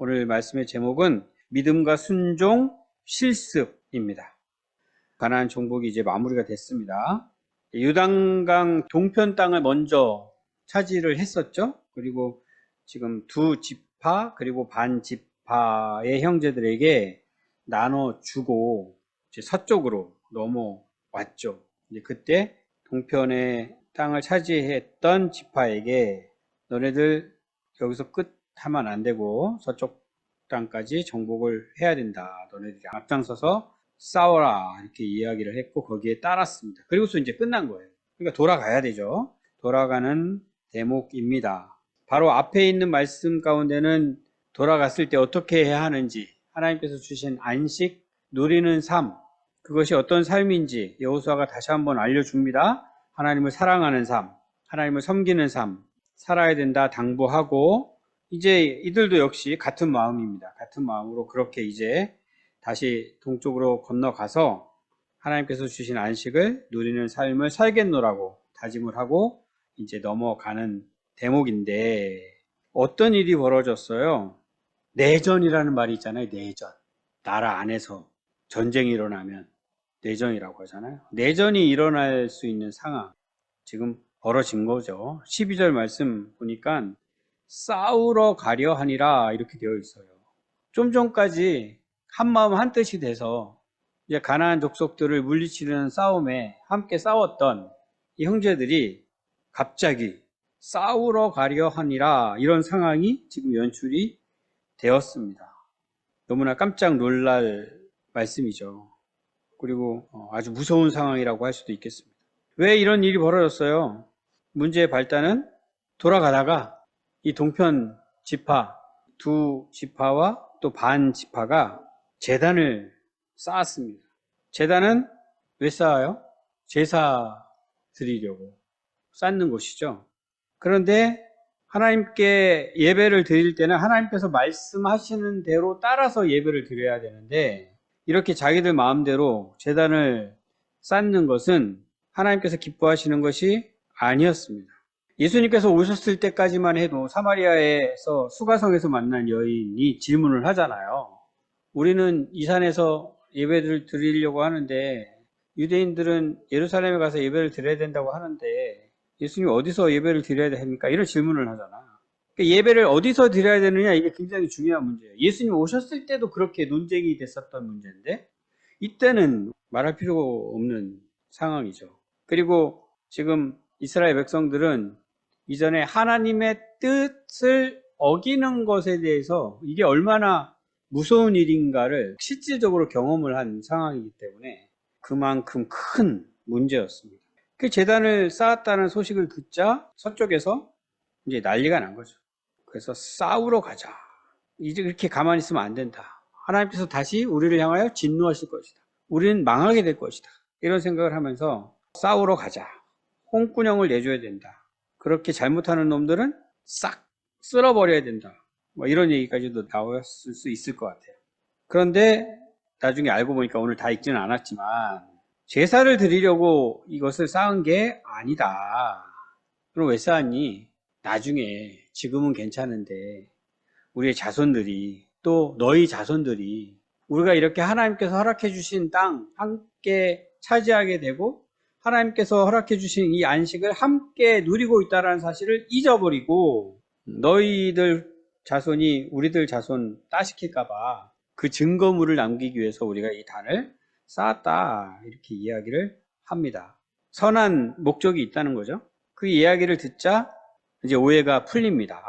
오늘 말씀의 제목은 믿음과 순종 실습입니다. 가나안 정복이 이제 마무리가 됐습니다. 요단강 동편 땅을 먼저 차지를 했었죠. 그리고 지금 두 지파 그리고 반 지파의 형제들에게 나눠주고 이제 서쪽으로 넘어왔죠. 이제 그때 동편의 땅을 차지했던 지파에게 너네들 여기서 끝하면 안 되고 서쪽 땅까지 정복을 해야 된다. 너네들이 앞장서서 싸워라. 이렇게 이야기를 했고 거기에 따랐습니다. 그리고서 이제 끝난 거예요. 그러니까 돌아가야 되죠. 돌아가는 대목입니다. 바로 앞에 있는 말씀 가운데는 돌아갔을 때 어떻게 해야 하는지, 하나님께서 주신 안식, 누리는 삶, 그것이 어떤 삶인지 여호수아가 다시 한번 알려줍니다. 하나님을 사랑하는 삶, 하나님을 섬기는 삶, 살아야 된다 당부하고, 이제 이들도 역시 같은 마음입니다. 같은 마음으로 그렇게 이제 다시 동쪽으로 건너가서 하나님께서 주신 안식을 누리는 삶을 살겠노라고 다짐을 하고 이제 넘어가는 대목인데, 어떤 일이 벌어졌어요? 내전이라는 말이 있잖아요. 내전. 나라 안에서 전쟁이 일어나면 내전이라고 하잖아요. 내전이 일어날 수 있는 상황 지금 벌어진 거죠. 12절 말씀 보니까 싸우러 가려 하니라 이렇게 되어 있어요. 좀 전까지 한마음 한뜻이 돼서 이제 가나안 족속들을 물리치려는 싸움에 함께 싸웠던 이 형제들이 갑자기 싸우러 가려 하니라 이런 상황이 지금 연출이 되었습니다. 너무나 깜짝 놀랄 말씀이죠. 그리고 아주 무서운 상황이라고 할 수도 있겠습니다. 왜 이런 일이 벌어졌어요? 문제의 발단은 돌아가다가 이 동편 지파, 두 지파와 또 반 지파가 제단을 쌓았습니다. 제단은 왜 쌓아요? 제사 드리려고 쌓는 곳이죠. 그런데 하나님께 예배를 드릴 때는 하나님께서 말씀하시는 대로 따라서 예배를 드려야 되는데, 이렇게 자기들 마음대로 제단을 쌓는 것은 하나님께서 기뻐하시는 것이 아니었습니다. 예수님께서 오셨을 때까지만 해도 사마리아에서 수가성에서 만난 여인이 질문을 하잖아요. 우리는 이 산에서 예배를 드리려고 하는데 유대인들은 예루살렘에 가서 예배를 드려야 된다고 하는데 예수님 어디서 예배를 드려야 됩니까? 이런 질문을 하잖아. 그러니까 예배를 어디서 드려야 되느냐, 이게 굉장히 중요한 문제예요. 예수님 오셨을 때도 그렇게 논쟁이 됐었던 문제인데 이때는 말할 필요가 없는 상황이죠. 그리고 지금 이스라엘 백성들은 이전에 하나님의 뜻을 어기는 것에 대해서 이게 얼마나 무서운 일인가를 실질적으로 경험을 한 상황이기 때문에 그만큼 큰 문제였습니다. 그 제단을 쌓았다는 소식을 듣자 서쪽에서 이제 난리가 난 거죠. 그래서 싸우러 가자. 이제 그렇게 가만히 있으면 안 된다. 하나님께서 다시 우리를 향하여 진노하실 것이다. 우리는 망하게 될 것이다. 이런 생각을 하면서 싸우러 가자. 홍군형을 내줘야 된다. 그렇게 잘못하는 놈들은 싹 쓸어버려야 된다. 뭐 이런 얘기까지도 나왔을 수 있을 것 같아요. 그런데 나중에 알고 보니까 오늘 다 읽지는 않았지만 제사를 드리려고 이것을 쌓은 게 아니다. 그럼 왜 쌓았니? 나중에, 지금은 괜찮은데 우리의 자손들이, 또 너희 자손들이 우리가 이렇게 하나님께서 허락해 주신 땅 함께 차지하게 되고 하나님께서 허락해 주신 이 안식을 함께 누리고 있다는 사실을 잊어버리고 너희들 자손이 우리들 자손 따시킬까 봐 그 증거물을 남기기 위해서 우리가 이 단을 쌓았다, 이렇게 이야기를 합니다. 선한 목적이 있다는 거죠. 그 이야기를 듣자 이제 오해가 풀립니다.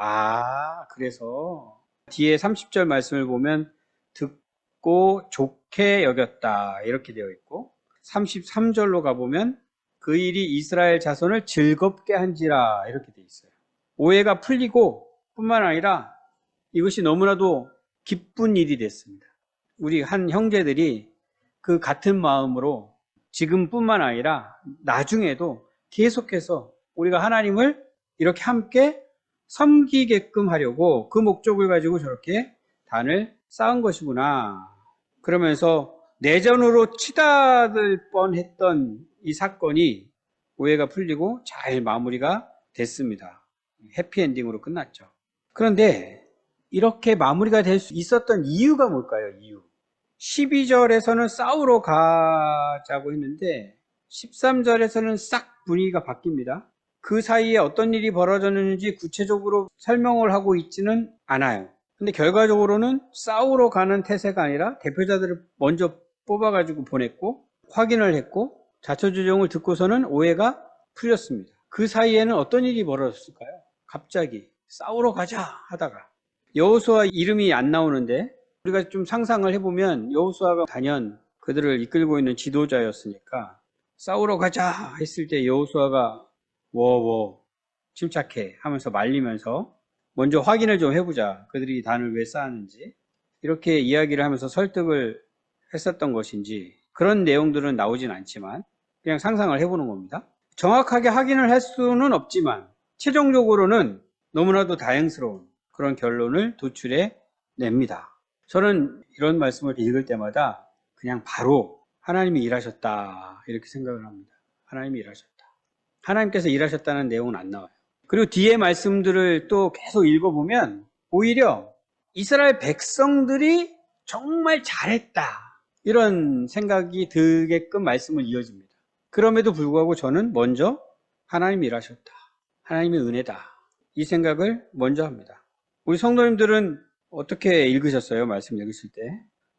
그래서 뒤에 30절 말씀을 보면 듣고 좋게 여겼다 이렇게 되어 있고, 33절로 가보면 그 일이 이스라엘 자손을 즐겁게 한지라 이렇게 되어 있어요. 오해가 풀리고 뿐만 아니라 이것이 너무나도 기쁜 일이 됐습니다. 우리 한 형제들이 그 같은 마음으로 지금뿐만 아니라 나중에도 계속해서 우리가 하나님을 이렇게 함께 섬기게끔 하려고 그 목적을 가지고 저렇게 단을 쌓은 것이구나. 그러면서 내전으로 치닫을 뻔했던 이 사건이 오해가 풀리고 잘 마무리가 됐습니다. 해피엔딩으로 끝났죠. 그런데 이렇게 마무리가 될 수 있었던 이유가 뭘까요? 이유. 12절에서는 싸우러 가자고 했는데 13절에서는 싹 분위기가 바뀝니다. 그 사이에 어떤 일이 벌어졌는지 구체적으로 설명을 하고 있지는 않아요. 근데 결과적으로는 싸우러 가는 태세가 아니라 대표자들을 먼저 뽑아가지고 보냈고 확인을 했고 자초지종을 듣고서는 오해가 풀렸습니다. 그 사이에는 어떤 일이 벌어졌을까요? 갑자기 싸우러 가자 하다가 여호수아 이름이 안 나오는데 우리가 좀 상상을 해보면 여호수아가 단연 그들을 이끌고 있는 지도자였으니까 싸우러 가자 했을 때 여호수아가 워워 침착해 하면서 말리면서 먼저 확인을 좀 해보자. 그들이 단을 왜 쌓았는지 이렇게 이야기를 하면서 설득을 했었던 것인지 그런 내용들은 나오진 않지만 그냥 상상을 해보는 겁니다. 정확하게 확인을 할 수는 없지만 최종적으로는 너무나도 다행스러운 그런 결론을 도출해 냅니다. 저는 이런 말씀을 읽을 때마다 그냥 바로 하나님이 일하셨다 이렇게 생각을 합니다. 하나님이 일하셨다. 하나님께서 일하셨다는 내용은 안 나와요. 그리고 뒤에 말씀들을 또 계속 읽어보면 오히려 이스라엘 백성들이 정말 잘했다 이런 생각이 들게끔 말씀을 이어집니다. 그럼에도 불구하고 저는 먼저 하나님이 일하셨다. 하나님의 은혜다. 이 생각을 먼저 합니다. 우리 성도님들은 어떻게 읽으셨어요? 말씀 읽으실 때.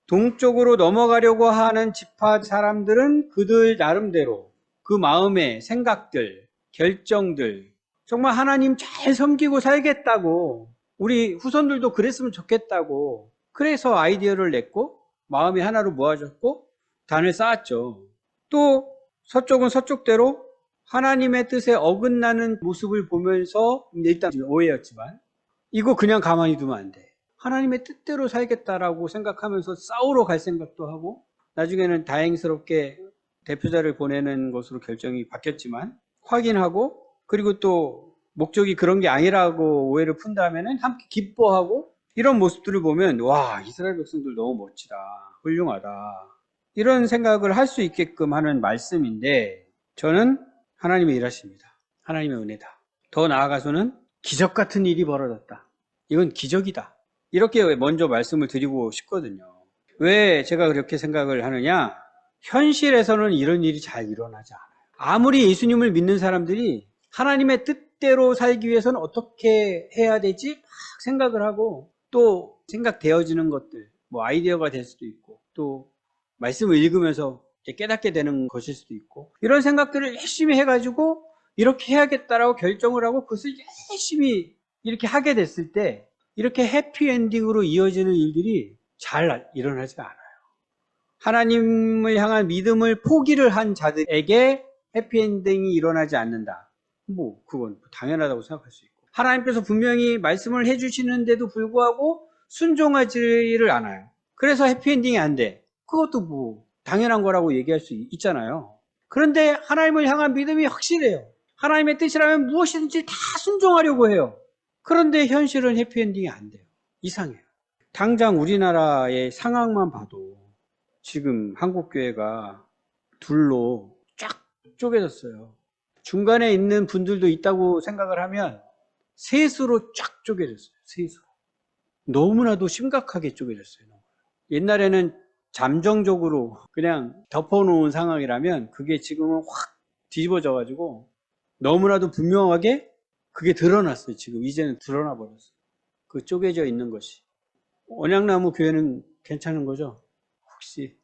동쪽으로 넘어가려고 하는 지파 사람들은 그들 나름대로 그 마음의 생각들, 결정들, 정말 하나님 잘 섬기고 살겠다고 우리 후손들도 그랬으면 좋겠다고 그래서 아이디어를 냈고 마음이 하나로 모아졌고 단을 쌓았죠. 또 서쪽은 서쪽대로 하나님의 뜻에 어긋나는 모습을 보면서 일단 오해였지만 이거 그냥 가만히 두면 안 돼. 하나님의 뜻대로 살겠다라고 생각하면서 싸우러 갈 생각도 하고 나중에는 다행스럽게 대표자를 보내는 것으로 결정이 바뀌었지만 확인하고 그리고 또 목적이 그런 게 아니라고 오해를 푼 다음에는 함께 기뻐하고 이런 모습들을 보면 와 이스라엘 백성들 너무 멋지다. 훌륭하다. 이런 생각을 할 수 있게끔 하는 말씀인데 저는 하나님의 일하십니다. 하나님의 은혜다. 더 나아가서는 기적 같은 일이 벌어졌다. 이건 기적이다. 이렇게 먼저 말씀을 드리고 싶거든요. 왜 제가 그렇게 생각을 하느냐? 현실에서는 이런 일이 잘 일어나지 않아요. 아무리 예수님을 믿는 사람들이 하나님의 뜻대로 살기 위해서는 어떻게 해야 되지? 막 생각을 하고 또 생각되어지는 것들, 뭐 아이디어가 될 수도 있고 또 말씀을 읽으면서 깨닫게 되는 것일 수도 있고 이런 생각들을 열심히 해가지고 이렇게 해야겠다라고 결정을 하고 그것을 열심히 이렇게 하게 됐을 때 이렇게 해피엔딩으로 이어지는 일들이 잘 일어나지가 않아요. 하나님을 향한 믿음을 포기를 한 자들에게 해피엔딩이 일어나지 않는다. 뭐 그건 당연하다고 생각할 수 있고 하나님께서 분명히 말씀을 해주시는데도 불구하고 순종하지를 않아요. 그래서 해피엔딩이 안 돼. 그것도 뭐 당연한 거라고 얘기할 수 있잖아요. 그런데 하나님을 향한 믿음이 확실해요. 하나님의 뜻이라면 무엇이든지 다 순종하려고 해요. 그런데 현실은 해피엔딩이 안 돼요. 이상해요. 당장 우리나라의 상황만 봐도 지금 한국교회가 둘로 쫙 쪼개졌어요. 중간에 있는 분들도 있다고 생각을 하면 셋으로 쫙 쪼개졌어요. 셋으로. 너무나도 심각하게 쪼개졌어요. 옛날에는 잠정적으로 그냥 덮어놓은 상황이라면 그게 지금은 확 뒤집어져가지고 너무나도 분명하게 그게 드러났어요. 지금 이제는 드러나 버렸어요. 그 쪼개져 있는 것이. 언약나무 교회는 괜찮은 거죠? 혹시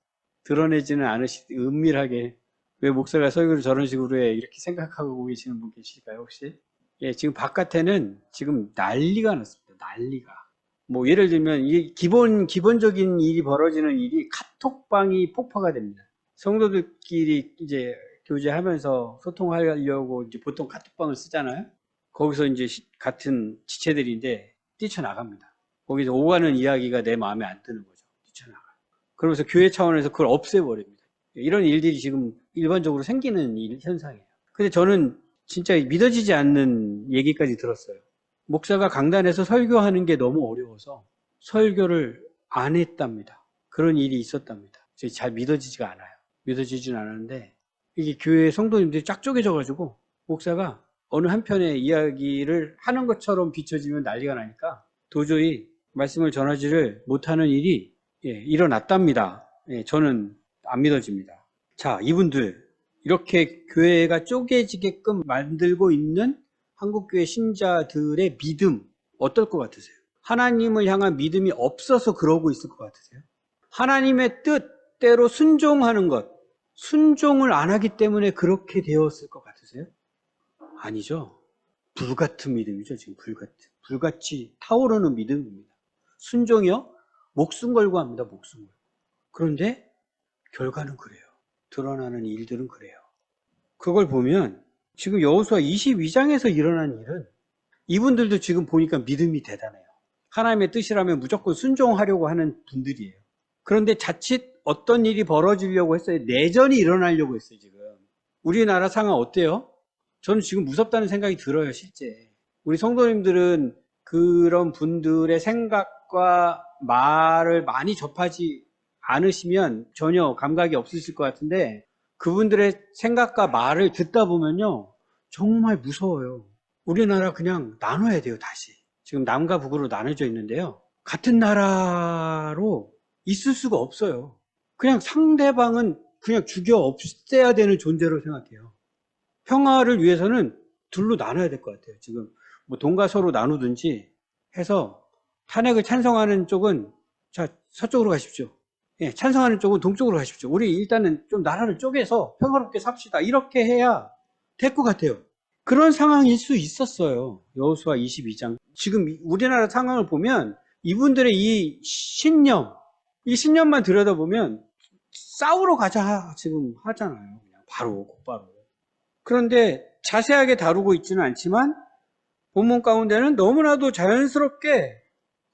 드러내지는 않으시지 은밀하게 왜 목사가 설교를 저런 식으로 해 이렇게 생각하고 계시는 분 계실까요 혹시? 예, 지금 바깥에는 지금 난리가 났습니다. 난리가. 뭐 예를 들면 이게 기본적인 일이 벌어지는 일이 카톡방이 폭파가 됩니다. 성도들끼리 이제 교제하면서 소통하려고 이제 보통 카톡방을 쓰잖아요. 거기서 이제 같은 지체들인데 뛰쳐나갑니다. 거기서 오가는 이야기가 내 마음에 안 드는 거죠. 뛰쳐나가. 그러면서 교회 차원에서 그걸 없애버립니다. 이런 일들이 지금 일반적으로 생기는 현상이에요. 근데 저는 진짜 믿어지지 않는 얘기까지 들었어요. 목사가 강단에서 설교하는 게 너무 어려워서 설교를 안 했답니다. 그런 일이 있었답니다. 잘 믿어지지가 않아요. 믿어지지는 않았는데 이게 교회 성도님들이 쫙 쪼개져가지고 목사가 어느 한편의 이야기를 하는 것처럼 비춰지면 난리가 나니까 도저히 말씀을 전하지를 못하는 일이 일어났답니다. 저는 안 믿어집니다. 자, 이분들 이렇게 교회가 쪼개지게끔 만들고 있는 한국교회 신자들의 믿음 어떨 것 같으세요? 하나님을 향한 믿음이 없어서 그러고 있을 것 같으세요? 하나님의 뜻대로 순종하는 것, 순종을 안 하기 때문에 그렇게 되었을 것 같으세요? 아니죠. 불같은 믿음이죠. 지금 불같이 타오르는 믿음입니다. 순종이요? 목숨 걸고 합니다. 목숨 걸고. 그런데 결과는 그래요. 드러나는 일들은 그래요. 그걸 보면 지금 여호수아 22장에서 일어난 일은 이분들도 지금 보니까 믿음이 대단해요. 하나님의 뜻이라면 무조건 순종하려고 하는 분들이에요. 그런데 자칫 어떤 일이 벌어지려고 했어요. 내전이 일어나려고 했어요. 지금 우리나라 상황 어때요? 저는 지금 무섭다는 생각이 들어요. 실제 우리 성도님들은 그런 분들의 생각과 말을 많이 접하지 않으시면 전혀 감각이 없으실 것 같은데, 그분들의 생각과 말을 듣다 보면요 정말 무서워요. 우리나라 그냥 나눠야 돼요. 다시 지금 남과 북으로 나눠져 있는데요, 같은 나라로 있을 수가 없어요. 그냥 상대방은 그냥 죽여 없애야 되는 존재로 생각해요. 평화를 위해서는 둘로 나눠야 될 것 같아요. 지금 뭐 동과 서로 나누든지 해서 탄핵을 찬성하는 쪽은 자 서쪽으로 가십시오. 찬성하는 쪽은 동쪽으로 가십시오. 우리 일단은 좀 나라를 쪼개서 평화롭게 삽시다. 이렇게 해야 될 것 같아요. 그런 상황일 수 있었어요. 여호수아 22장. 지금 우리나라 상황을 보면 이분들의 이 신념만 들여다보면 싸우러 가자 지금 하잖아요. 그냥 바로 곧바로. 그런데 자세하게 다루고 있지는 않지만 본문 가운데는 너무나도 자연스럽게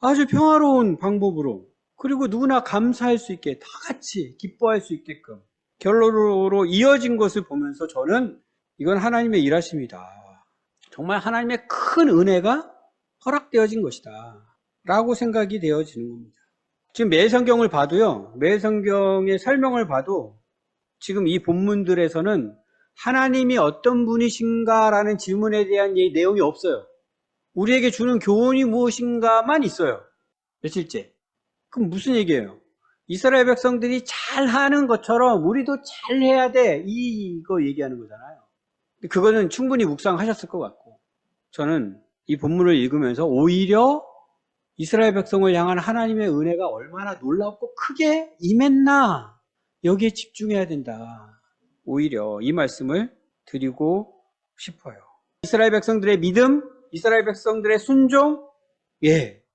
아주 평화로운 방법으로, 그리고 누구나 감사할 수 있게 다 같이 기뻐할 수 있게끔 결론으로 이어진 것을 보면서 저는 이건 하나님의 일하심이다. 정말 하나님의 큰 은혜가 허락되어진 것이다 라고 생각이 되어지는 겁니다. 지금 매 성경을 봐도요, 매 성경의 설명을 봐도 지금 이 본문들에서는 하나님이 어떤 분이신가라는 질문에 대한 내용이 없어요. 우리에게 주는 교훈이 무엇인가만 있어요. 며칠째. 그럼 무슨 얘기예요? 이스라엘 백성들이 잘하는 것처럼 우리도 잘해야 돼, 이거 얘기하는 거잖아요. 그거는 충분히 묵상하셨을 것 같고, 저는 이 본문을 읽으면서 오히려 이스라엘 백성을 향한 하나님의 은혜가 얼마나 놀랍고 크게 임했나, 여기에 집중해야 된다, 오히려 이 말씀을 드리고 싶어요. 이스라엘 백성들의 믿음, 이스라엘 백성들의 순종,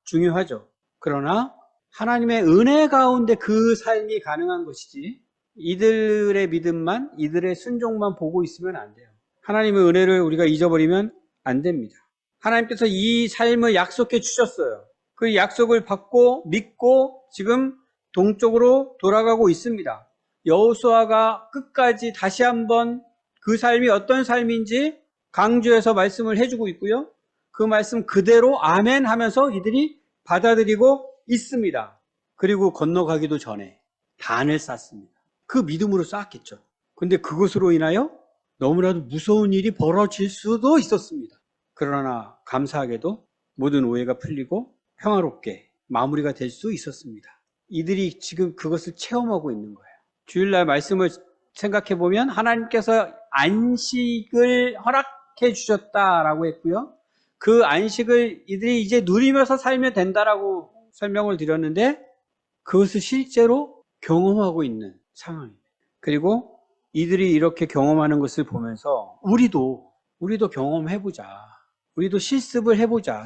중요하죠. 그러나 하나님의 은혜 가운데 그 삶이 가능한 것이지, 이들의 믿음만, 이들의 순종만 보고 있으면 안 돼요. 하나님의 은혜를 우리가 잊어버리면 안 됩니다. 하나님께서 이 삶을 약속해 주셨어요. 그 약속을 받고 믿고 지금 동쪽으로 돌아가고 있습니다. 여호수아가 끝까지 다시 한번 그 삶이 어떤 삶인지 강조해서 말씀을 해주고 있고요. 그 말씀 그대로 아멘 하면서 이들이 받아들이고 있습니다. 그리고 건너가기도 전에 단을 쌓습니다. 그 믿음으로 쌓았겠죠. 근데 그것으로 인하여 너무나도 무서운 일이 벌어질 수도 있었습니다. 그러나 감사하게도 모든 오해가 풀리고 평화롭게 마무리가 될 수 있었습니다. 이들이 지금 그것을 체험하고 있는 거예요. 주일날 말씀을 생각해 보면 하나님께서 안식을 허락해 주셨다라고 했고요. 그 안식을 이들이 이제 누리면서 살면 된다라고 설명을 드렸는데, 그것을 실제로 경험하고 있는 상황입니다. 그리고 이들이 이렇게 경험하는 것을 보면서 우리도 경험해보자. 우리도 실습을 해보자.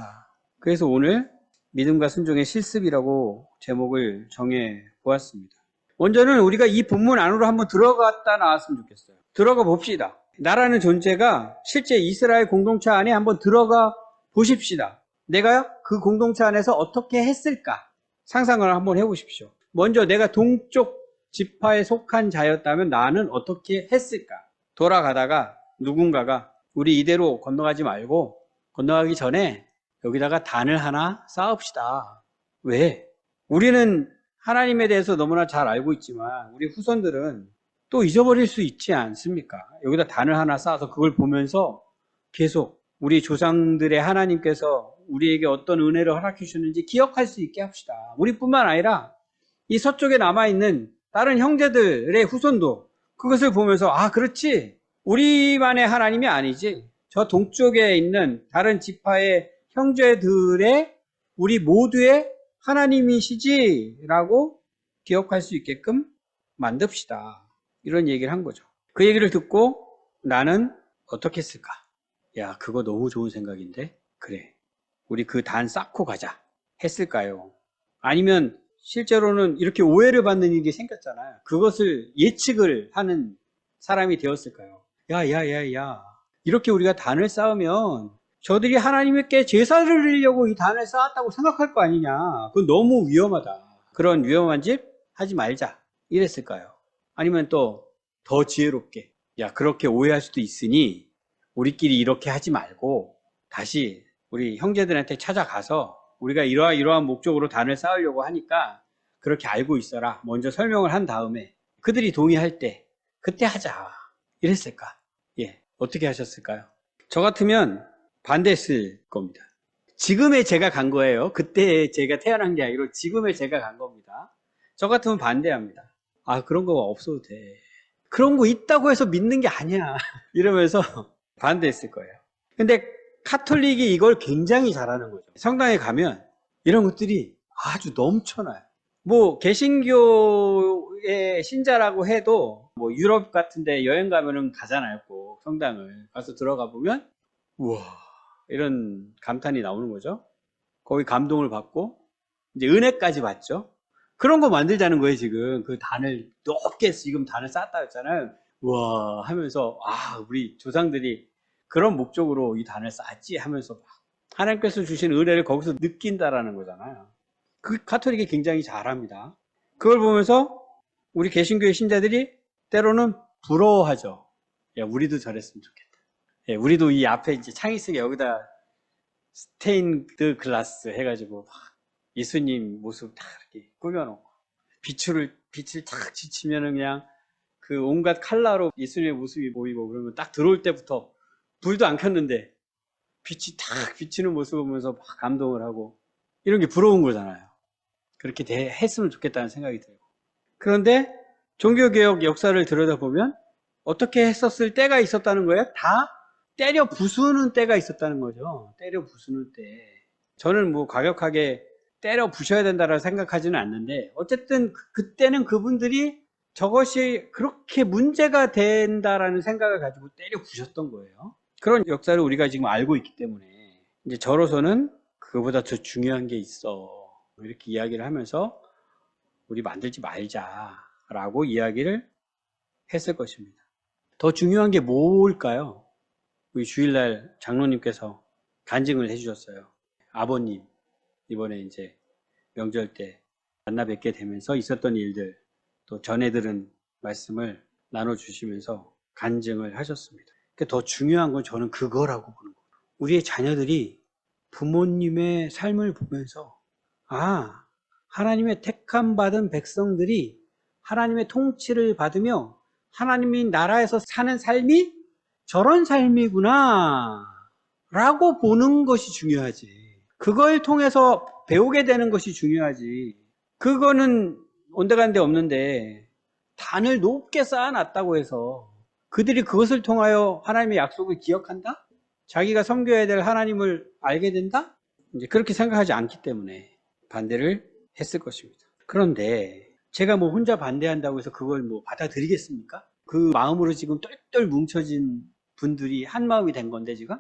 그래서 오늘 믿음과 순종의 실습이라고 제목을 정해 보았습니다. 먼저는 우리가 이 본문 안으로 한번 들어갔다 나왔으면 좋겠어요. 들어가 봅시다. 나라는 존재가 실제 이스라엘 공동체 안에 한번 들어가 보십시다. 내가 그 공동체 안에서 어떻게 했을까? 상상을 한번 해보십시오. 먼저 내가 동쪽 지파에 속한 자였다면 나는 어떻게 했을까? 돌아가다가 누군가가 우리 이대로 건너가지 말고 건너가기 전에 여기다가 단을 하나 쌓읍시다. 왜? 우리는 하나님에 대해서 너무나 잘 알고 있지만 우리 후손들은 또 잊어버릴 수 있지 않습니까? 여기다 단을 하나 쌓아서 그걸 보면서 계속 우리 조상들의 하나님께서 우리에게 어떤 은혜를 허락해 주셨는지 기억할 수 있게 합시다. 우리뿐만 아니라 이 서쪽에 남아있는 다른 형제들의 후손도 그것을 보면서 아, 그렇지. 우리만의 하나님이 아니지. 저 동쪽에 있는 다른 지파의 형제들의 우리 모두의 하나님이시지라고 기억할 수 있게끔 만듭시다. 이런 얘기를 한 거죠. 그 얘기를 듣고 나는 어떻게 했을까? 야, 그거 너무 좋은 생각인데? 그래. 우리 그 단 쌓고 가자. 했을까요? 아니면 실제로는 이렇게 오해를 받는 일이 생겼잖아요. 그것을 예측을 하는 사람이 되었을까요? 야. 이렇게 우리가 단을 쌓으면 저들이 하나님께 제사를 드리려고 이 단을 쌓았다고 생각할 거 아니냐. 그건 너무 위험하다. 그런 위험한 짓 하지 말자. 이랬을까요? 아니면 또 더 지혜롭게 야, 그렇게 오해할 수도 있으니 우리끼리 이렇게 하지 말고 다시 우리 형제들한테 찾아가서 우리가 이러한 목적으로 단을 쌓으려고 하니까 그렇게 알고 있어라. 먼저 설명을 한 다음에 그들이 동의할 때 그때 하자. 이랬을까? 예, 어떻게 하셨을까요? 저 같으면 반대했을 겁니다. 지금의 제가 간 거예요. 그때 제가 태어난 게 아니라 지금의 제가 간 겁니다. 저 같으면 반대합니다. 아, 그런 거 없어도 돼. 그런 거 있다고 해서 믿는 게 아니야. 이러면서 반대했을 거예요. 근데 카톨릭이 이걸 굉장히 잘하는 거죠. 성당에 가면 이런 것들이 아주 넘쳐나요. 뭐 개신교의 신자라고 해도 뭐 유럽 같은 데 여행 가면은 가잖아요. 꼭 성당을 가서 들어가 보면 우와, 이런 감탄이 나오는 거죠. 거기 감동을 받고 이제 은혜까지 받죠. 그런 거 만들자는 거예요. 지금 그 단을 높게 지금 단을 쌓았다 했잖아요. 우와 하면서 아, 우리 조상들이 그런 목적으로 이 단을 쌓았지 하면서 하나님께서 주신 은혜를 거기서 느낀다라는 거잖아요. 그 카톨릭이 굉장히 잘합니다. 그걸 보면서 우리 개신교의 신자들이 때로는 부러워하죠. 야, 우리도 저랬으면 좋겠다. 예, 우리도 이 앞에 이제 창의성에 여기다 스테인드 글라스 해가지고 예수님 모습 다 이렇게 꾸며놓고 빛을 탁 지치면은 그냥 그 온갖 컬러로 예수님의 모습이 보이고 그러면 딱 들어올 때부터 불도 안 켰는데 빛이 탁 비치는 모습을 보면서 막 감동을 하고 이런 게 부러운 거잖아요. 그렇게 했으면 좋겠다는 생각이 들고. 그런데 종교개혁 역사를 들여다보면 어떻게 했었을 때가 있었다는 거예요? 다 때려 부수는 때가 있었다는 거죠. 때려 부수는 때. 저는 뭐 과격하게 때려 부셔야 된다라고 생각하지는 않는데 어쨌든 그때는 그분들이 저것이 그렇게 문제가 된다라는 생각을 가지고 때려 부셨던 거예요. 그런 역사를 우리가 지금 알고 있기 때문에 이제 저로서는 그거보다 더 중요한 게 있어. 이렇게 이야기를 하면서 우리 만들지 말자라고 이야기를 했을 것입니다. 더 중요한 게 뭘까요? 우리 주일날 장로님께서 간증을 해주셨어요. 아버님 이번에 이제 명절 때 만나 뵙게 되면서 있었던 일들 또 전해 들은 말씀을 나눠주시면서 간증을 하셨습니다. 더 중요한 건 저는 그거라고 보는 거예요. 우리의 자녀들이 부모님의 삶을 보면서 아, 하나님의 택함 받은 백성들이 하나님의 통치를 받으며 하나님의 나라에서 사는 삶이 저런 삶이구나 라고 보는 것이 중요하지. 그걸 통해서 배우게 되는 것이 중요하지. 그거는 온데간데 없는데 단을 높게 쌓아놨다고 해서 그들이 그것을 통하여 하나님의 약속을 기억한다? 자기가 섬겨야 될 하나님을 알게 된다? 이제 그렇게 생각하지 않기 때문에 반대를 했을 것입니다. 그런데 제가 뭐 혼자 반대한다고 해서 그걸 뭐 받아들이겠습니까? 그 마음으로 지금 똘똘 뭉쳐진 분들이 한 마음이 된 건데 지금?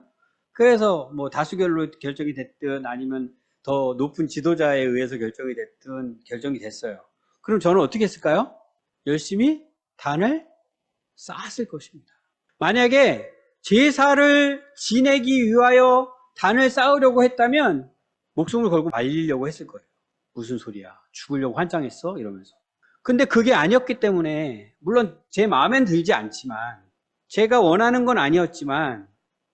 그래서 뭐 다수결로 결정이 됐든 아니면 더 높은 지도자에 의해서 결정이 됐든 결정이 됐어요. 그럼 저는 어떻게 했을까요? 열심히 단을 쌓았을 것입니다. 만약에 제사를 지내기 위하여 단을 쌓으려고 했다면 목숨을 걸고 말리려고 했을 거예요. 무슨 소리야? 죽으려고 환장했어? 이러면서. 근데 그게 아니었기 때문에 물론 제 마음엔 들지 않지만 제가 원하는 건 아니었지만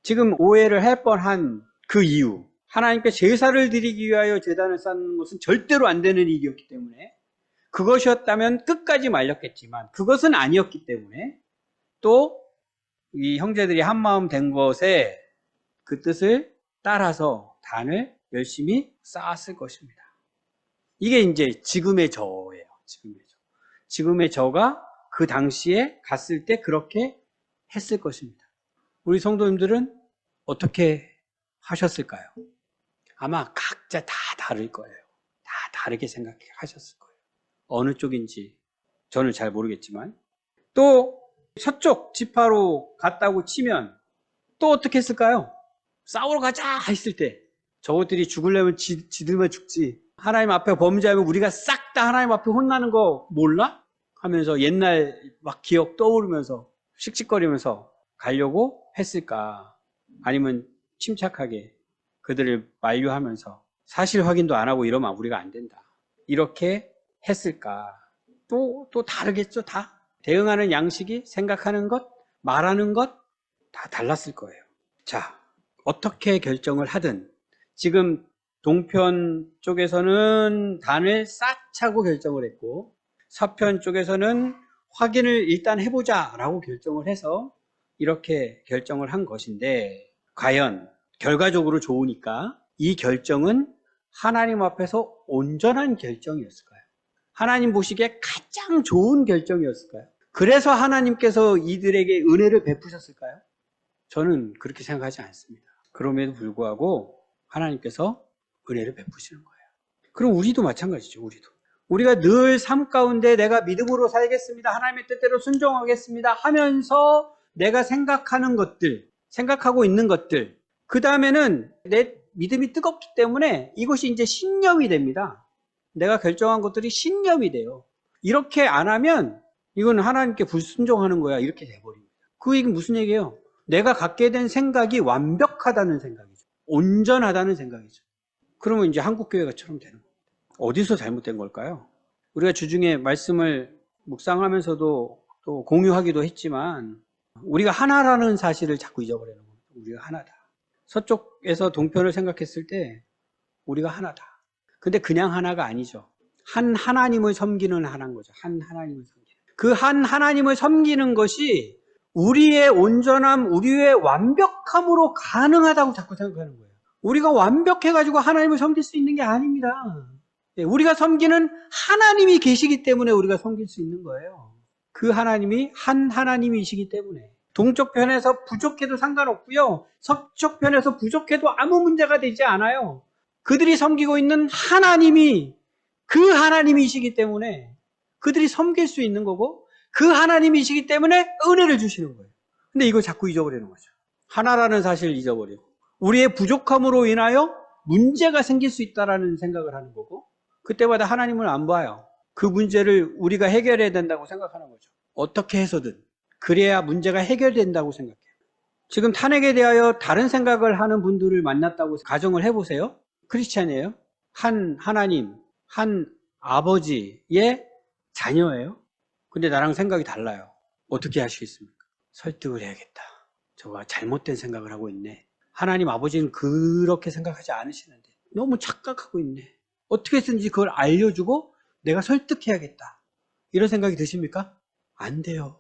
지금 오해를 할 뻔한 그 이유 하나님께 제사를 드리기 위하여 제단을 쌓는 것은 절대로 안 되는 일이었기 때문에 그것이었다면 끝까지 말렸겠지만 그것은 아니었기 때문에 또 이 형제들이 한마음 된 것에 그 뜻을 따라서 단을 열심히 쌓았을 것입니다. 이게 이제 지금의 저예요. 지금의 저가 그 당시에 갔을 때 그렇게 했을 것입니다. 우리 성도님들은 어떻게 하셨을까요? 아마 각자 다 다를 거예요. 다 다르게 생각하셨을 거예요. 어느 쪽인지 저는 잘 모르겠지만, 또 서쪽 지파로 갔다고 치면 또 어떻게 했을까요? 싸우러 가자 했을 때 저것들이 죽으려면 지들만 죽지, 하나님 앞에 범죄하면 우리가 싹 다 하나님 앞에 혼나는 거 몰라? 하면서 옛날 막 기억 떠오르면서 씩씩거리면서 가려고 했을까? 아니면 침착하게 그들을 만류하면서 사실 확인도 안 하고 이러면 우리가 안 된다, 이렇게 했을까? 또 다르겠죠. 다 대응하는 양식이, 생각하는 것, 말하는 것 다 달랐을 거예요. 자, 어떻게 결정을 하든 지금 동편 쪽에서는 단을 싹 차고 결정을 했고, 서편 쪽에서는 확인을 일단 해보자 라고 결정을 해서 이렇게 결정을 한 것인데, 과연 결과적으로 좋으니까 이 결정은 하나님 앞에서 온전한 결정이었을까요? 하나님 보시기에 가장 좋은 결정이었을까요? 그래서 하나님께서 이들에게 은혜를 베푸셨을까요? 저는 그렇게 생각하지 않습니다. 그럼에도 불구하고 하나님께서 은혜를 베푸시는 거예요. 그럼 우리도 마찬가지죠. 우리가 늘 삶 가운데 내가 믿음으로 살겠습니다, 하나님의 뜻대로 순종하겠습니다 하면서 내가 생각하는 것들, 생각하고 있는 것들, 그 다음에는 내 믿음이 뜨겁기 때문에 이것이 이제 신념이 됩니다. 내가 결정한 것들이 신념이 돼요. 이렇게 안 하면 이건 하나님께 불순종하는 거야, 이렇게 돼버립니다. 그 얘기는 무슨 얘기예요? 내가 갖게 된 생각이 완벽하다는 생각이죠. 온전하다는 생각이죠. 그러면 이제 한국교회가처럼 되는 겁니다. 어디서 잘못된 걸까요? 우리가 주중에 말씀을 묵상하면서도 또 공유하기도 했지만, 우리가 하나라는 사실을 자꾸 잊어버리는 겁니다. 우리가 하나다. 서쪽에서 동편을 생각했을 때 우리가 하나다. 근데 그냥 하나가 아니죠. 한 하나님을 섬기는 하나인 거죠. 한 하나님을 섬기는. 그 한 하나님을 섬기는 것이 우리의 온전함, 우리의 완벽함으로 가능하다고 자꾸 생각하는 거예요. 우리가 완벽해가지고 하나님을 섬길 수 있는 게 아닙니다. 우리가 섬기는 하나님이 계시기 때문에 우리가 섬길 수 있는 거예요. 그 하나님이 한 하나님이시기 때문에. 동쪽 편에서 부족해도 상관없고요, 서쪽 편에서 부족해도 아무 문제가 되지 않아요. 그들이 섬기고 있는 하나님이 그 하나님이시기 때문에 그들이 섬길 수 있는 거고, 그 하나님이시기 때문에 은혜를 주시는 거예요. 근데 이걸 자꾸 잊어버리는 거죠. 하나라는 사실을 잊어버리고 우리의 부족함으로 인하여 문제가 생길 수 있다는 생각을 하는 거고, 그때마다 하나님을 안 봐요. 그 문제를 우리가 해결해야 된다고 생각하는 거죠. 어떻게 해서든 그래야 문제가 해결된다고 생각해요. 지금 탄핵에 대하여 다른 생각을 하는 분들을 만났다고 가정을 해보세요. 크리스찬이에요. 한 하나님, 한 아버지의 자녀예요. 근데 나랑 생각이 달라요. 어떻게 하시겠습니까? 설득을 해야겠다. 저가 잘못된 생각을 하고 있네. 하나님 아버지는 그렇게 생각하지 않으시는데 너무 착각하고 있네. 어떻게 해서든지 그걸 알려주고 내가 설득해야겠다. 이런 생각이 드십니까? 안 돼요.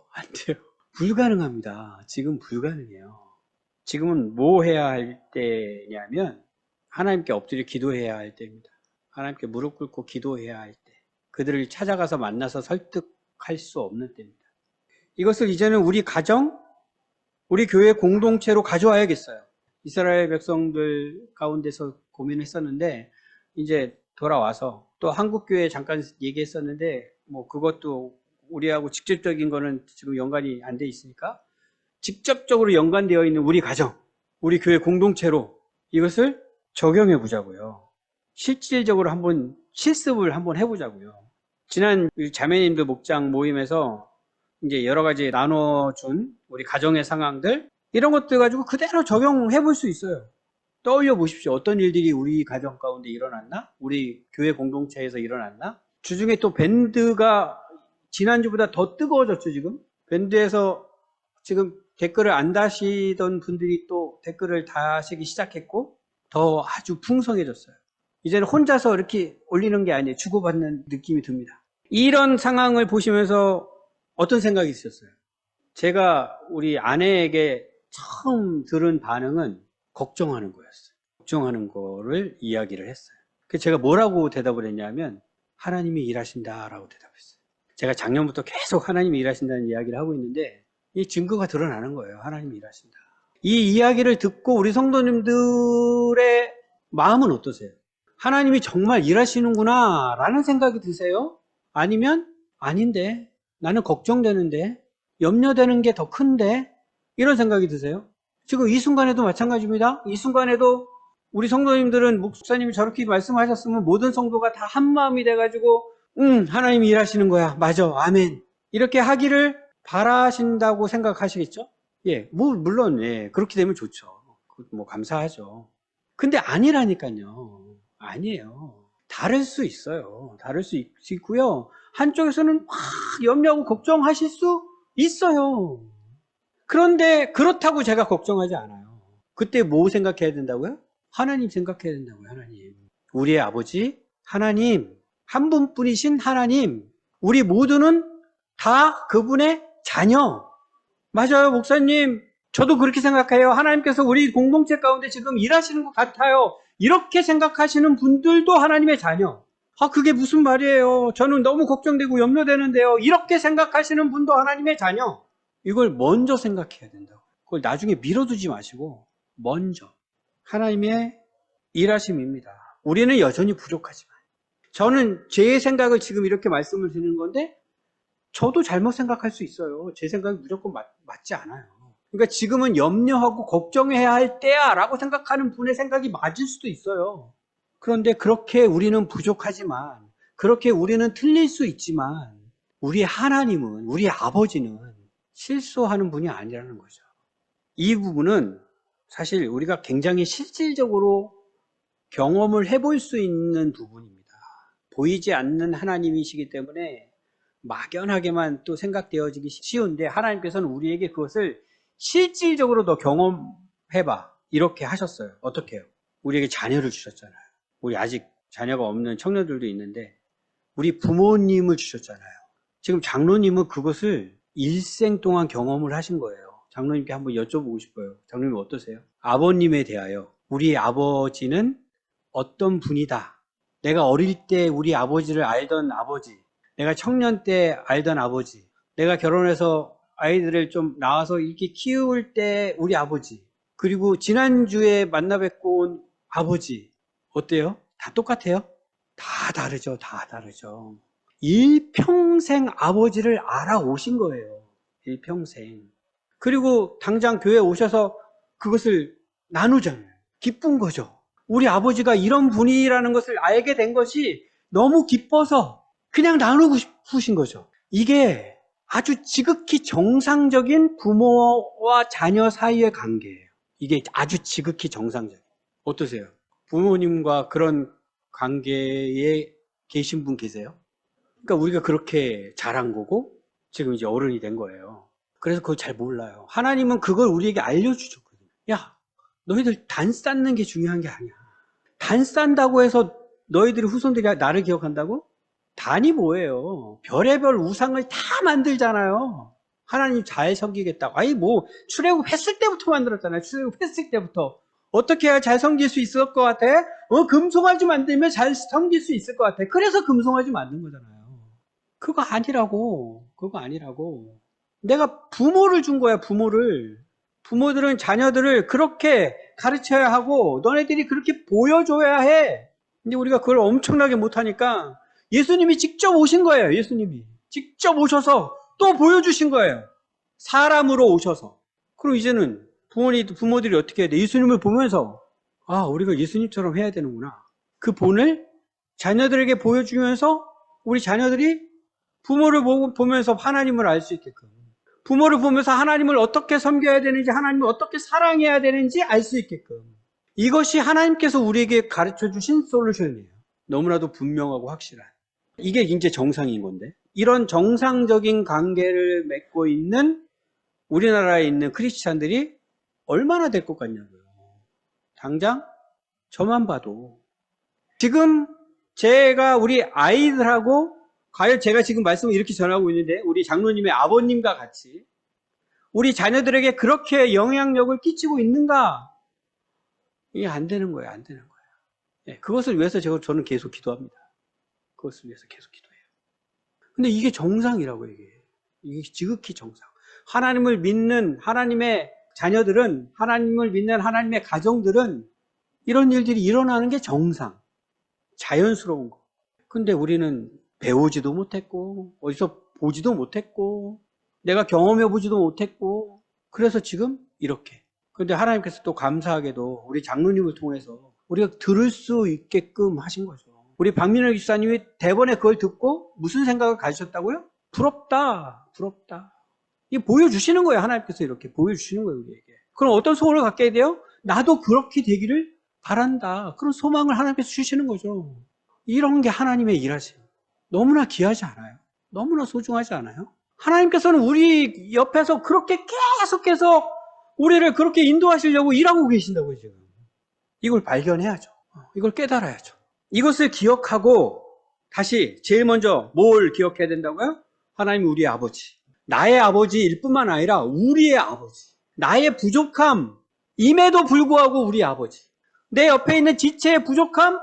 불가능합니다. 지금 불가능해요. 지금은 뭐 해야 할 때냐면 하나님께 엎드려 기도해야 할 때입니다. 하나님께 무릎 꿇고 기도해야 할 때. 그들을 찾아가서 만나서 설득할 수 없는 때입니다. 이것을 이제는 우리 가정, 우리 교회 공동체로 가져와야겠어요. 이스라엘 백성들 가운데서 고민했었는데 이제 돌아와서 또 한국교회 잠깐 얘기했었는데 뭐 그것도 우리하고 직접적인 거는 지금 연관이 안 돼 있으니까 직접적으로 연관되어 있는 우리 가정, 우리 교회 공동체로 이것을 적용해 보자고요. 실질적으로 한번 실습을 한번 해보자고요. 지난 자매님들 목장 모임에서 이제 여러 가지 나눠준 우리 가정의 상황들, 이런 것들 가지고 그대로 적용해 볼 수 있어요. 떠올려 보십시오. 어떤 일들이 우리 가정 가운데 일어났나? 우리 교회 공동체에서 일어났나? 주중에 또 밴드가 지난주보다 더 뜨거워졌죠, 지금. 밴드에서 지금 댓글을 안 다시던 분들이 또 댓글을 다시기 시작했고, 더 아주 풍성해졌어요. 이제는 혼자서 이렇게 올리는 게 아니에요. 주고받는 느낌이 듭니다. 이런 상황을 보시면서 어떤 생각이 있었어요? 제가 우리 아내에게 처음 들은 반응은 걱정하는 거였어요. 걱정하는 거를 이야기를 했어요. 그래서 제가 뭐라고 대답을 했냐면 하나님이 일하신다라고 대답했어요. 제가 작년부터 계속 하나님이 일하신다는 이야기를 하고 있는데 이 증거가 드러나는 거예요. 하나님이 일하신다. 이 이야기를 듣고 우리 성도님들의 마음은 어떠세요? 하나님이 정말 일하시는구나 라는 생각이 드세요? 아니면 아닌데 나는 걱정되는데 염려되는 게 더 큰데 이런 생각이 드세요? 지금 이 순간에도 마찬가지입니다. 이 순간에도 우리 성도님들은 목사님이 저렇게 말씀하셨으면 모든 성도가 다 한마음이 돼가지고 하나님이 일하시는 거야. 맞아. 아멘. 이렇게 하기를 바라신다고 생각하시겠죠? 예, 물론 예, 그렇게 되면 좋죠. 뭐 감사하죠. 근데 아니라니까요. 아니에요. 다를 수 있어요. 다를 수 있고요. 한쪽에서는 막 염려하고 걱정하실 수 있어요. 그런데 그렇다고 제가 걱정하지 않아요. 그때 뭐 생각해야 된다고요? 하나님 생각해야 된다고요. 하나님. 우리의 아버지 하나님, 한 분뿐이신 하나님, 우리 모두는 다 그분의 자녀. 맞아요, 목사님. 저도 그렇게 생각해요. 하나님께서 우리 공동체 가운데 지금 일하시는 것 같아요. 이렇게 생각하시는 분들도 하나님의 자녀. 아, 그게 무슨 말이에요? 저는 너무 걱정되고 염려되는데요. 이렇게 생각하시는 분도 하나님의 자녀. 이걸 먼저 생각해야 된다고. 그걸 나중에 미뤄두지 마시고 먼저 하나님의 일하심입니다. 우리는 여전히 부족하지만 저는 제 생각을 지금 이렇게 말씀을 드리는 건데 저도 잘못 생각할 수 있어요. 제 생각이 무조건 맞지 않아요. 그러니까 지금은 염려하고 걱정해야 할 때야 라고 생각하는 분의 생각이 맞을 수도 있어요. 그런데 그렇게 우리는 부족하지만, 그렇게 우리는 틀릴 수 있지만 우리 하나님은, 우리 아버지는 실수하는 분이 아니라는 거죠. 이 부분은 사실 우리가 굉장히 실질적으로 경험을 해볼 수 있는 부분입니다. 보이지 않는 하나님이시기 때문에 막연하게만 또 생각되어지기 쉬운데 하나님께서는 우리에게 그것을 실질적으로 더 경험해봐 이렇게 하셨어요. 어떻게 해요? 우리에게 자녀를 주셨잖아요. 우리 아직 자녀가 없는 청년들도 있는데 우리 부모님을 주셨잖아요. 지금 장로님은 그것을 일생 동안 경험을 하신 거예요. 장로님께 한번 여쭤보고 싶어요. 장로님 어떠세요? 아버님에 대하여 우리 아버지는 어떤 분이다. 내가 어릴 때 우리 아버지를 알던 아버지, 내가 청년 때 알던 아버지, 내가 결혼해서 아이들을 좀 낳아서 이렇게 키울 때 우리 아버지, 그리고 지난주에 만나 뵙고 온 아버지 어때요? 다 똑같아요? 다 다르죠. 다 다르죠. 일평생 아버지를 알아오신 거예요. 일평생. 그리고 당장 교회에 오셔서 그것을 나누잖아요. 기쁜 거죠. 우리 아버지가 이런 분이라는 것을 알게 된 것이 너무 기뻐서 그냥 나누고 싶으신 거죠. 이게 아주 지극히 정상적인 부모와 자녀 사이의 관계예요. 이게 아주 지극히 정상적이에요. 어떠세요? 부모님과 그런 관계에 계신 분 계세요? 그러니까 우리가 그렇게 자란 거고 지금 이제 어른이 된 거예요. 그래서 그걸 잘 몰라요. 하나님은 그걸 우리에게 알려주셨거든요. 야, 너희들 단 쌓는 게 중요한 게 아니야. 단 쌓는다고 해서 너희들이 후손들이 나를 기억한다고? 단이 뭐예요? 별의별 우상을 다 만들잖아요. 하나님 잘 섬기겠다고. 아니 뭐 출애굽했을 때부터 만들었잖아요. 출애굽했을 때부터. 어떻게 해야 잘 섬길 수 있을 것 같아? 금송아지 만들면 잘 섬길 수 있을 것 같아. 그래서 금송아지 만든 거잖아요. 그거 아니라고. 그거 아니라고. 내가 부모를 준 거야, 부모를. 부모들은 자녀들을 그렇게 가르쳐야 하고 너네들이 그렇게 보여줘야 해. 근데 우리가 그걸 엄청나게 못하니까 예수님이 직접 오신 거예요. 예수님이 직접 오셔서 또 보여주신 거예요. 사람으로 오셔서. 그리고 이제는 부모들이 어떻게 해야 돼? 예수님을 보면서 아, 우리가 예수님처럼 해야 되는구나. 그 본을 자녀들에게 보여주면서 우리 자녀들이 부모를 보면서 하나님을 알 수 있게끔, 부모를 보면서 하나님을 어떻게 섬겨야 되는지, 하나님을 어떻게 사랑해야 되는지 알 수 있게끔. 이것이 하나님께서 우리에게 가르쳐 주신 솔루션이에요. 너무나도 분명하고 확실한. 이게 이제 정상인 건데, 이런 정상적인 관계를 맺고 있는 우리나라에 있는 크리스찬들이 얼마나 될 것 같냐고요. 당장 저만 봐도 지금 제가 우리 아이들하고 과연 제가 지금 말씀을 이렇게 전하고 있는데 우리 장로님의 아버님과 같이 우리 자녀들에게 그렇게 영향력을 끼치고 있는가? 이게 안 되는 거예요. 안 되는 거예요. 예, 그것을 위해서 저는 계속 기도합니다. 그것을 위해서 계속 기도해요. 근데 이게 정상이라고요, 이게. 이게 지극히 정상. 하나님을 믿는 하나님의 자녀들은, 하나님을 믿는 하나님의 가정들은 이런 일들이 일어나는 게 정상. 자연스러운 거. 근데 우리는 배우지도 못했고, 어디서 보지도 못했고, 내가 경험해 보지도 못했고, 그래서 지금 이렇게. 근데 하나님께서 또 감사하게도 우리 장로님을 통해서 우리가 들을 수 있게끔 하신 거죠. 우리 박민호 기사님이 대번에 그걸 듣고 무슨 생각을 가지셨다고요? 부럽다, 부럽다. 이게 보여주시는 거예요. 하나님께서 이렇게 보여주시는 거예요, 우리에게. 그럼 어떤 소원을 갖게 돼요? 나도 그렇게 되기를 바란다. 그런 소망을 하나님께서 주시는 거죠. 이런 게 하나님의 일하세요. 너무나 귀하지 않아요? 너무나 소중하지 않아요? 하나님께서는 우리 옆에서 그렇게 계속해서 우리를 그렇게 인도하시려고 일하고 계신다고요, 지금. 이걸 발견해야죠. 이걸 깨달아야죠. 이것을 기억하고 다시 제일 먼저 뭘 기억해야 된다고요? 하나님이 우리의 아버지. 나의 아버지일 뿐만 아니라 우리의 아버지. 나의 부족함임에도 불구하고 우리의 아버지. 내 옆에 있는 지체의 부족함,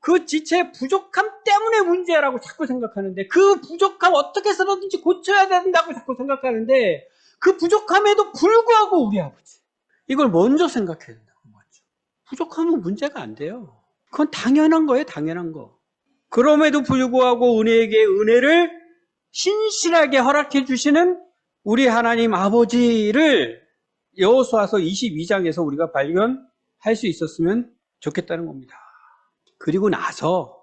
그 지체의 부족함 때문에 문제라고 자꾸 생각하는데, 그 부족함 어떻게 해서든지 고쳐야 된다고 자꾸 생각하는데, 그 부족함에도 불구하고 우리 아버지. 이걸 먼저 생각해야 된다고. 먼저. 부족함은 문제가 안 돼요. 그건 당연한 거예요. 당연한 거. 그럼에도 불구하고 은혜에게 은혜를 신실하게 허락해 주시는 우리 하나님 아버지를 여호수아서 22장에서 우리가 발견할 수 있었으면 좋겠다는 겁니다. 그리고 나서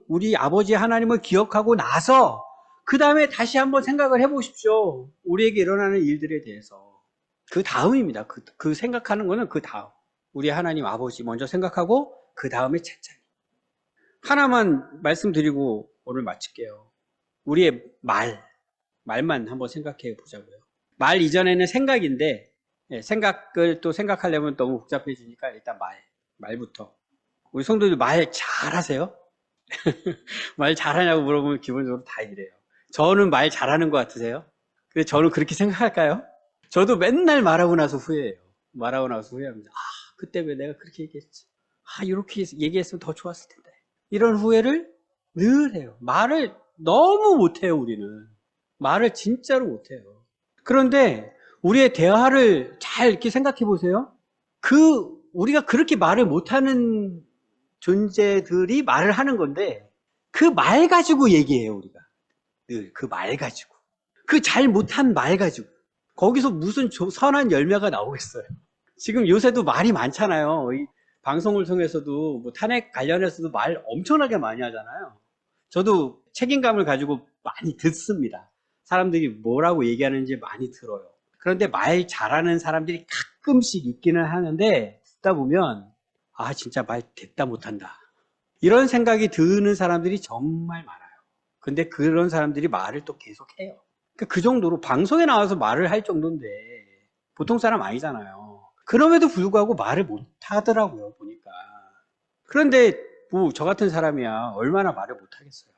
우리 아버지 하나님을 기억하고 나서 그 다음에 다시 한번 생각을 해보십시오. 우리에게 일어나는 일들에 대해서. 그 다음입니다. 그 생각하는 거는 그 다음. 우리 하나님 아버지 먼저 생각하고 그 다음에 채찍. 하나만 말씀드리고 오늘 마칠게요. 우리의 말만 한번 생각해 보자고요. 말 이전에는 생각인데, 생각을 또 생각하려면 너무 복잡해지니까 일단 말부터. 우리 성도들 말 잘하세요? 말 잘하냐고 물어보면 기본적으로 다 이래요. 저는 말 잘하는 것 같으세요? 근데 저는 그렇게 생각할까요? 저도 맨날 말하고 나서 후회해요. 말하고 나서 후회합니다. 그때 왜 내가 그렇게 얘기했지? 이렇게 얘기했으면 더 좋았을 텐데. 이런 후회를 늘 해요. 말을 너무 못해요, 우리는. 말을 진짜로 못해요. 그런데 우리의 대화를 잘 이렇게 생각해 보세요. 우리가 그렇게 말을 못하는 존재들이 말을 하는 건데, 그 말 가지고 얘기해요, 우리가. 늘 그 말 가지고. 그 잘 못한 말 가지고. 거기서 무슨 선한 열매가 나오겠어요. 지금 요새도 말이 많잖아요. 이 방송을 통해서도 뭐 탄핵 관련해서도 말 엄청나게 많이 하잖아요. 저도 책임감을 가지고 많이 듣습니다. 사람들이 뭐라고 얘기하는지 많이 들어요. 그런데 말 잘하는 사람들이 가끔씩 있기는 하는데 듣다 보면 진짜 말 됐다 못한다. 이런 생각이 드는 사람들이 정말 많아요. 근데 그런 사람들이 말을 또 계속해요. 그 정도로 방송에 나와서 말을 할 정도인데 보통 사람 아니잖아요. 그럼에도 불구하고 말을 못하더라고요, 보니까. 그런데 뭐 저 같은 사람이야 얼마나 말을 못하겠어요.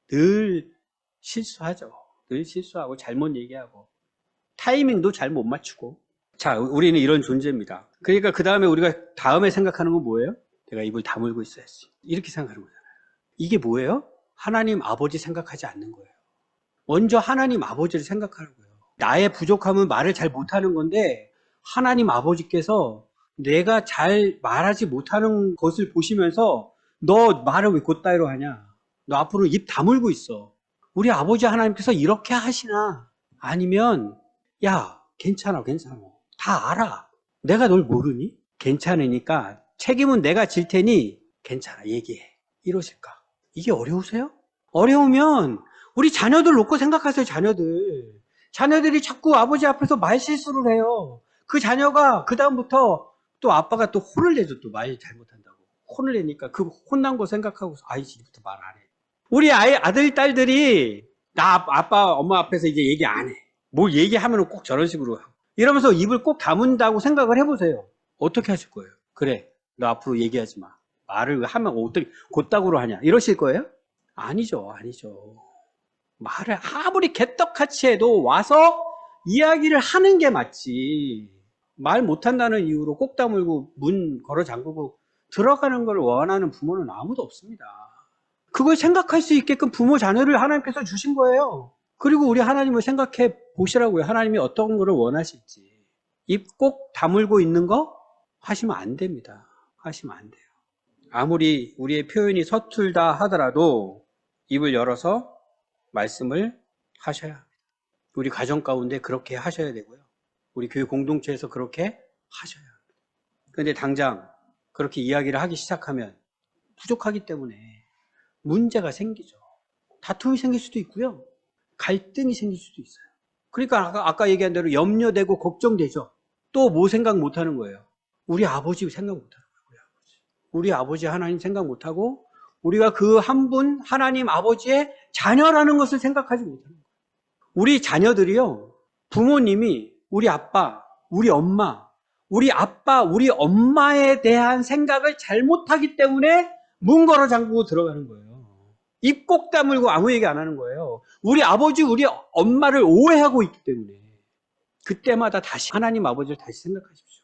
늘 실수하죠. 늘 실수하고 잘못 얘기하고 타이밍도 잘 못 맞추고. 자, 우리는 이런 존재입니다. 그러니까 그 다음에 우리가 다음에 생각하는 건 뭐예요? 내가 입을 다물고 있어야지. 이렇게 생각하는 거잖아요. 이게 뭐예요? 하나님 아버지 생각하지 않는 거예요. 먼저 하나님 아버지를 생각하는 거예요. 나의 부족함은 말을 잘 못하는 건데 하나님 아버지께서 내가 잘 말하지 못하는 것을 보시면서 너 말을 왜 곧다이로 하냐? 너 앞으로 입 다물고 있어. 우리 아버지 하나님께서 이렇게 하시나? 아니면 야, 괜찮아. 다 알아. 내가 널 모르니? 괜찮으니까 책임은 내가 질 테니 괜찮아, 얘기해. 이러실까? 이게 어려우세요? 어려우면 우리 자녀들 놓고 생각하세요. 자녀들이 자꾸 아버지 앞에서 말실수를 해요. 그 자녀가 그 다음부터 또 아빠가 또 혼을 내죠. 또 말 잘못한다고 혼을 내니까 그 혼난 거 생각하고 이제부터 말 안 해. 우리 아들 딸들이 나 아빠 엄마 앞에서 이제 얘기 안 해. 뭘 얘기하면 꼭 저런 식으로 하고 이러면서 입을 꼭 다문다고 생각을 해보세요. 어떻게 하실 거예요? 그래, 너 앞으로 얘기하지 마. 말을 하면 어떻게 곧다구로 하냐 이러실 거예요? 아니죠. 말을 아무리 개떡같이 해도 와서 이야기를 하는 게 맞지. 말 못한다는 이유로 꼭 다물고 문 걸어 잠그고 들어가는 걸 원하는 부모는 아무도 없습니다. 그걸 생각할 수 있게끔 부모 자녀를 하나님께서 주신 거예요. 그리고 우리 하나님을 생각해 보시라고요. 하나님이 어떤 거를 원하실지. 입 꼭 다물고 있는 거 하시면 안 됩니다. 하시면 안 돼요. 아무리 우리의 표현이 서툴다 하더라도 입을 열어서 말씀을 하셔야 합니다. 우리 가정 가운데 그렇게 하셔야 되고요. 우리 교회 공동체에서 그렇게 하셔야 합니다. 그런데 당장 그렇게 이야기를 하기 시작하면 부족하기 때문에 문제가 생기죠. 다툼이 생길 수도 있고요. 갈등이 생길 수도 있어요. 그러니까 아까 얘기한 대로 염려되고 걱정되죠. 또 뭐 생각 못하는 거예요? 우리 아버지 생각 못하는 거예요. 우리 아버지 하나님 생각 못하고 우리가 그 한 분 하나님 아버지의 자녀라는 것을 생각하지 못하는 거예요. 우리 자녀들이요. 부모님이 우리 아빠, 우리 엄마, 우리 아빠, 우리 엄마에 대한 생각을 잘못하기 때문에 문 걸어 잠그고 들어가는 거예요. 입 꼭 다물고 아무 얘기 안 하는 거예요. 우리 아버지, 우리 엄마를 오해하고 있기 때문에. 그때마다 다시 하나님 아버지를 다시 생각하십시오.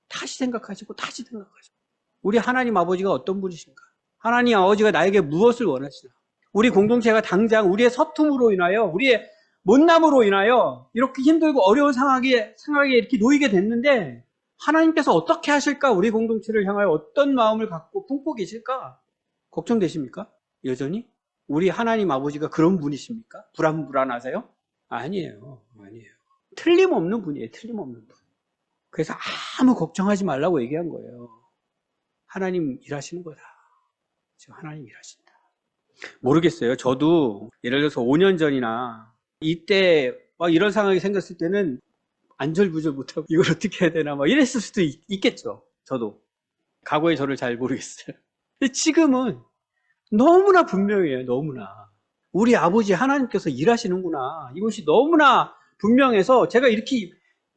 다시 생각하시고 다시 생각하시고. 우리 하나님 아버지가 어떤 분이신가? 하나님 아버지가 나에게 무엇을 원하시나? 우리 공동체가 당장 우리의 서툼으로 인하여, 우리의 못남으로 인하여 이렇게 힘들고 어려운 상황에 이렇게 놓이게 됐는데 하나님께서 어떻게 하실까? 우리 공동체를 향하여 어떤 마음을 갖고 품고 계실까? 걱정되십니까? 여전히? 우리 하나님 아버지가 그런 분이십니까? 불안하세요? 아니에요. 틀림없는 분이에요. 틀림없는 분. 그래서 아무 걱정하지 말라고 얘기한 거예요. 하나님 일하시는 거다. 지금 하나님 일하신다. 모르겠어요. 저도 예를 들어서 5년 전이나 이때 막 이런 상황이 생겼을 때는 안절부절 못하고 이걸 어떻게 해야 되나 막 이랬을 수도 있겠죠. 저도. 과거의 저를 잘 모르겠어요. 근데 지금은 너무나 분명해요. 너무나. 우리 아버지 하나님께서 일하시는구나. 이것이 너무나 분명해서 제가 이렇게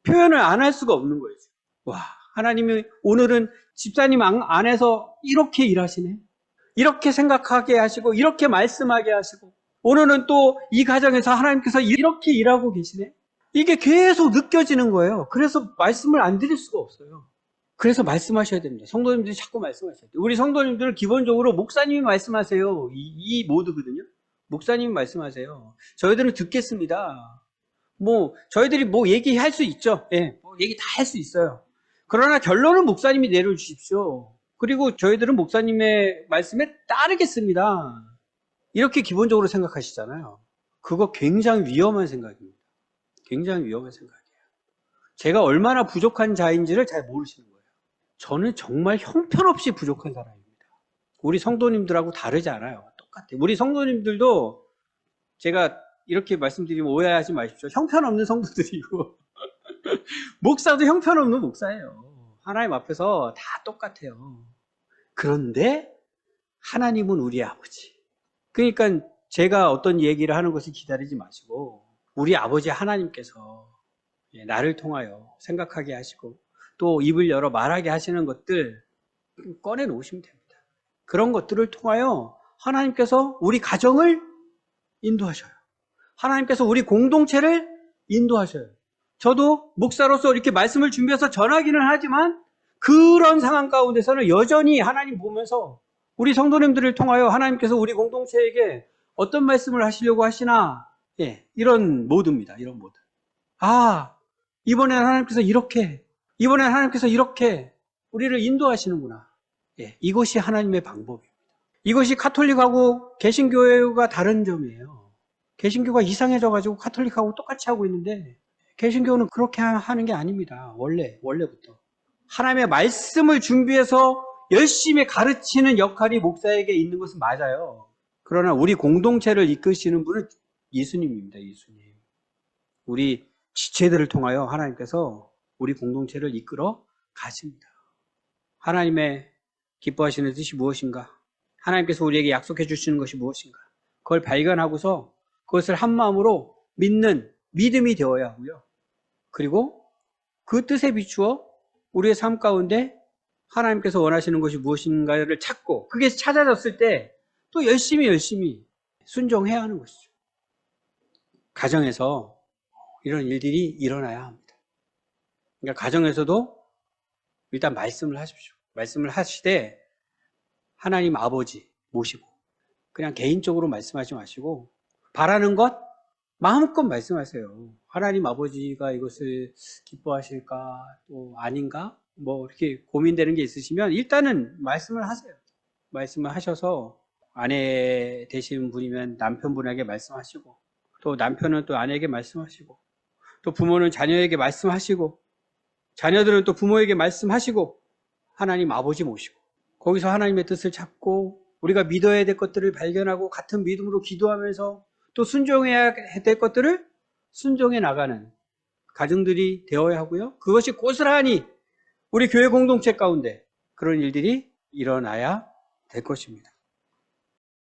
표현을 안 할 수가 없는 거예요. 와, 하나님이 오늘은 집사님 안에서 이렇게 일하시네. 이렇게 생각하게 하시고 이렇게 말씀하게 하시고 오늘은 또 이 가정에서 하나님께서 이렇게 일하고 계시네. 이게 계속 느껴지는 거예요. 그래서 말씀을 안 드릴 수가 없어요. 그래서 말씀하셔야 됩니다. 성도님들이 자꾸 말씀하셔야 돼요. 우리 성도님들은 기본적으로 목사님이 말씀하세요. 이 모드거든요. 목사님이 말씀하세요. 저희들은 듣겠습니다. 저희들이 얘기할 수 있죠. 예, 얘기 다 할 수 있어요. 그러나 결론은 목사님이 내려주십시오. 그리고 저희들은 목사님의 말씀에 따르겠습니다. 이렇게 기본적으로 생각하시잖아요. 그거 굉장히 위험한 생각입니다. 굉장히 위험한 생각이에요. 제가 얼마나 부족한 자인지를 잘 모르시는 거예요. 저는 정말 형편없이 부족한 사람입니다. 우리 성도님들하고 다르지 않아요. 똑같아요. 우리 성도님들도 제가 이렇게 말씀드리면 오해하지 마십시오. 형편없는 성도들이고 목사도 형편없는 목사예요. 하나님 앞에서 다 똑같아요. 그런데 하나님은 우리 아버지. 그러니까 제가 어떤 얘기를 하는 것을 기다리지 마시고 우리 아버지 하나님께서 나를 통하여 생각하게 하시고 또 입을 열어 말하게 하시는 것들 꺼내놓으시면 됩니다. 그런 것들을 통하여 하나님께서 우리 가정을 인도하셔요. 하나님께서 우리 공동체를 인도하셔요. 저도 목사로서 이렇게 말씀을 준비해서 전하기는 하지만 그런 상황 가운데서는 여전히 하나님 보면서 우리 성도님들을 통하여 하나님께서 우리 공동체에게 어떤 말씀을 하시려고 하시나, 이런 모드입니다. 이런 모드. 이번에는 하나님께서 이렇게 우리를 인도하시는구나. 이것이 하나님의 방법입니다. 이것이 카톨릭하고 개신교회가 다른 점이에요. 개신교가 이상해져가지고 카톨릭하고 똑같이 하고 있는데 개신교는 그렇게 하는 게 아닙니다. 원래부터. 하나님의 말씀을 준비해서 열심히 가르치는 역할이 목사에게 있는 것은 맞아요. 그러나 우리 공동체를 이끄시는 분은 예수님입니다. 예수님. 우리 지체들을 통하여 하나님께서 우리 공동체를 이끌어 가십니다. 하나님의 기뻐하시는 뜻이 무엇인가? 하나님께서 우리에게 약속해 주시는 것이 무엇인가? 그걸 발견하고서 그것을 한 마음으로 믿는 믿음이 되어야 하고요. 그리고 그 뜻에 비추어 우리의 삶 가운데 하나님께서 원하시는 것이 무엇인가를 찾고 그게 찾아졌을 때 또 열심히 순종해야 하는 것이죠. 가정에서 이런 일들이 일어나야 합니다. 그러니까 가정에서도 일단 말씀을 하십시오. 말씀을 하시되 하나님 아버지 모시고 그냥 개인적으로 말씀하지 마시고 바라는 것 마음껏 말씀하세요. 하나님 아버지가 이것을 기뻐하실까 또 아닌가 뭐 이렇게 고민되는 게 있으시면 일단은 말씀을 하세요. 말씀을 하셔서 아내 되신 분이면 남편분에게 말씀하시고 또 남편은 또 아내에게 말씀하시고 또 부모는 자녀에게 말씀하시고 자녀들은 또 부모에게 말씀하시고 하나님 아버지 모시고 거기서 하나님의 뜻을 찾고 우리가 믿어야 될 것들을 발견하고 같은 믿음으로 기도하면서 또 순종해야 될 것들을 순종해 나가는 가정들이 되어야 하고요. 그것이 고스란히 우리 교회 공동체 가운데 그런 일들이 일어나야 될 것입니다.